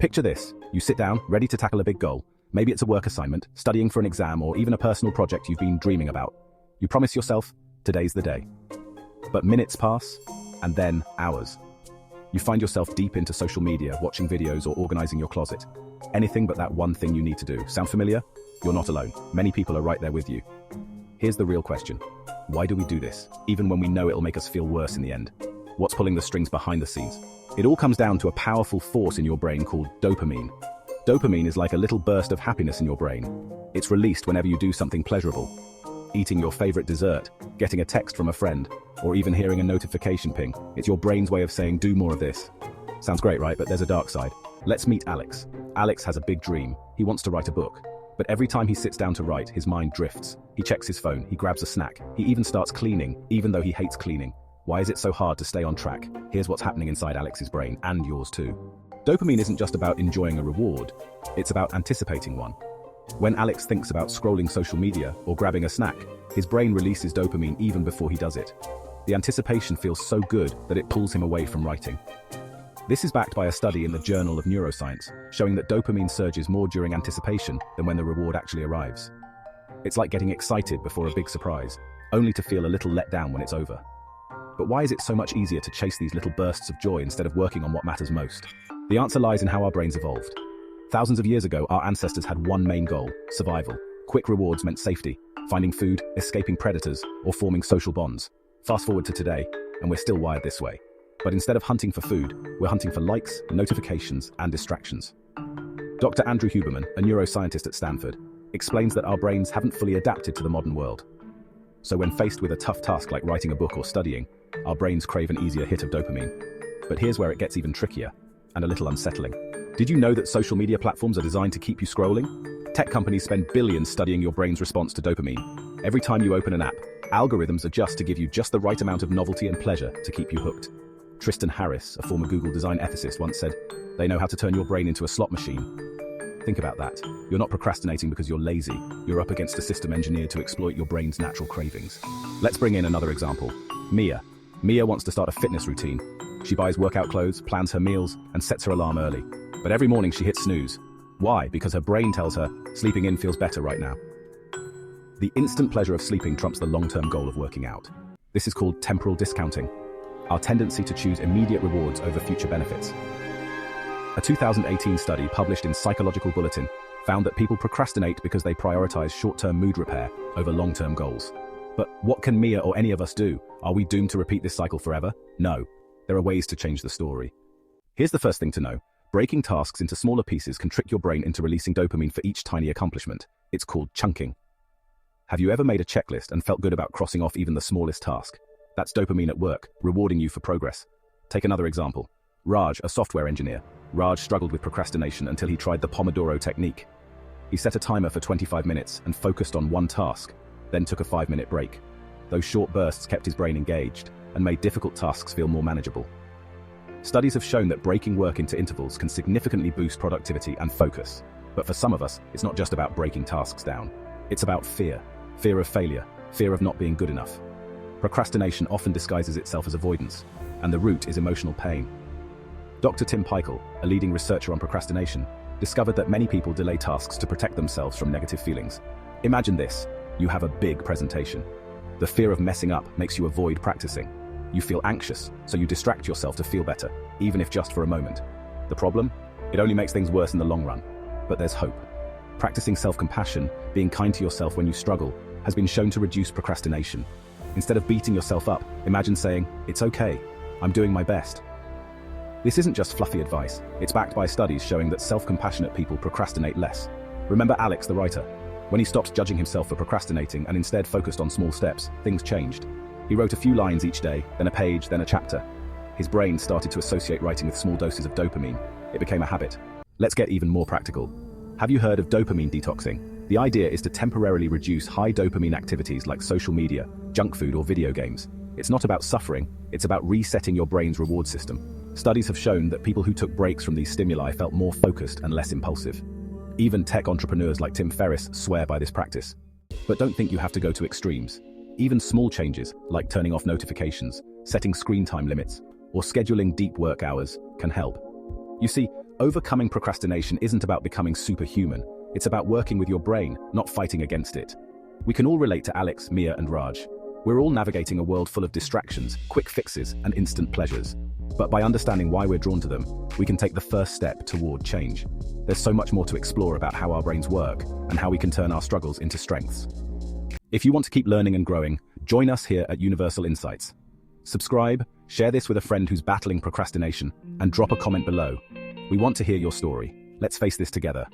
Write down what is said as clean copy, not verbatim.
Picture this. You sit down, ready to tackle a big goal. Maybe it's a work assignment, studying for an exam, or even a personal project you've been dreaming about. You promise yourself, today's the day. But minutes pass, and then hours. You find yourself deep into social media, watching videos or organizing your closet. Anything but that one thing you need to do. Sound familiar? You're not alone. Many people are right there with you. Here's the real question. Why do we do this, even when we know it'll make us feel worse in the end? What's pulling the strings behind the scenes? It all comes down to a powerful force in your brain called dopamine. Dopamine is like a little burst of happiness in your brain. It's released whenever you do something pleasurable. Eating your favorite dessert, getting a text from a friend, or even hearing a notification ping. It's your brain's way of saying, do more of this. Sounds great, right? But there's a dark side. Let's meet Alex. Alex has a big dream. He wants to write a book. But every time he sits down to write, his mind drifts. He checks his phone, he grabs a snack. He even starts cleaning, even though he hates cleaning. Why is it so hard to stay on track? Here's what's happening inside Alex's brain, and yours too. Dopamine isn't just about enjoying a reward. It's about anticipating one. When Alex thinks about scrolling social media or grabbing a snack, his brain releases dopamine even before he does it. The anticipation feels so good that it pulls him away from writing. This is backed by a study in the Journal of Neuroscience, showing that dopamine surges more during anticipation than when the reward actually arrives. It's like getting excited before a big surprise, only to feel a little let down when it's over. But why is it so much easier to chase these little bursts of joy instead of working on what matters most? The answer lies in how our brains evolved. Thousands of years ago, our ancestors had one main goal: survival. Quick rewards meant safety, finding food, escaping predators, or forming social bonds. Fast forward to today, and we're still wired this way. But instead of hunting for food, we're hunting for likes, notifications, and distractions. Dr. Andrew Huberman, a neuroscientist at Stanford, explains that our brains haven't fully adapted to the modern world. So when faced with a tough task like writing a book or studying, our brains crave an easier hit of dopamine. But here's where it gets even trickier, and a little unsettling. Did you know that social media platforms are designed to keep you scrolling? Tech companies spend billions studying your brain's response to dopamine. Every time you open an app, algorithms adjust to give you just the right amount of novelty and pleasure to keep you hooked. Tristan Harris, a former Google design ethicist, once said, "They know how to turn your brain into a slot machine." Think about that. You're not procrastinating because you're lazy. You're up against a system engineered to exploit your brain's natural cravings. Let's bring in another example. Mia. Mia wants to start a fitness routine. She buys workout clothes, plans her meals, and sets her alarm early. But every morning she hits snooze. Why? Because her brain tells her, sleeping in feels better right now. The instant pleasure of sleeping trumps the long-term goal of working out. This is called temporal discounting, our tendency to choose immediate rewards over future benefits. A 2018 study published in Psychological Bulletin found that people procrastinate because they prioritize short-term mood repair over long-term goals. But what can Mia or any of us do? Are we doomed to repeat this cycle forever? No. There are ways to change the story. Here's the first thing to know. Breaking tasks into smaller pieces can trick your brain into releasing dopamine for each tiny accomplishment. It's called chunking. Have you ever made a checklist and felt good about crossing off even the smallest task? That's dopamine at work, rewarding you for progress. Take another example. Raj, a software engineer. Raj struggled with procrastination until he tried the Pomodoro technique. He set a timer for 25 minutes and focused on one task, then took a 5-minute break. Those short bursts kept his brain engaged and made difficult tasks feel more manageable. Studies have shown that breaking work into intervals can significantly boost productivity and focus. But for some of us, it's not just about breaking tasks down. It's about fear. Fear of failure. Fear of not being good enough. Procrastination often disguises itself as avoidance, and the root is emotional pain. Dr. Tim Peichel, a leading researcher on procrastination, discovered that many people delay tasks to protect themselves from negative feelings. Imagine this. You have a big presentation. The fear of messing up makes you avoid practicing. You feel anxious, so you distract yourself to feel better, even if just for a moment. The problem? It only makes things worse in the long run. But there's hope. Practicing self-compassion, being kind to yourself when you struggle, has been shown to reduce procrastination. Instead of beating yourself up, imagine saying, "It's okay, I'm doing my best." This isn't just fluffy advice. It's backed by studies showing that self-compassionate people procrastinate less. Remember Alex, the writer? When he stopped judging himself for procrastinating and instead focused on small steps, things changed. He wrote a few lines each day, then a page, then a chapter. His brain started to associate writing with small doses of dopamine. It became a habit. Let's get even more practical. Have you heard of dopamine detoxing? The idea is to temporarily reduce high dopamine activities like social media, junk food, or video games. It's not about suffering, it's about resetting your brain's reward system. Studies have shown that people who took breaks from these stimuli felt more focused and less impulsive. Even tech entrepreneurs like Tim Ferriss swear by this practice. But don't think you have to go to extremes. Even small changes, like turning off notifications, setting screen time limits, or scheduling deep work hours, can help. You see, Overcoming procrastination isn't about becoming superhuman. It's about working with your brain, not fighting against it. We can all relate to Alex, Mia, and Raj. We're all navigating a world full of distractions, quick fixes, and instant pleasures. But by understanding why we're drawn to them, we can take the first step toward change. There's so much more to explore about how our brains work and how we can turn our struggles into strengths. If you want to keep learning and growing, join us here at Universal Insights. Subscribe, share this with a friend who's battling procrastination, and drop a comment below. We want to hear your story. Let's face this together.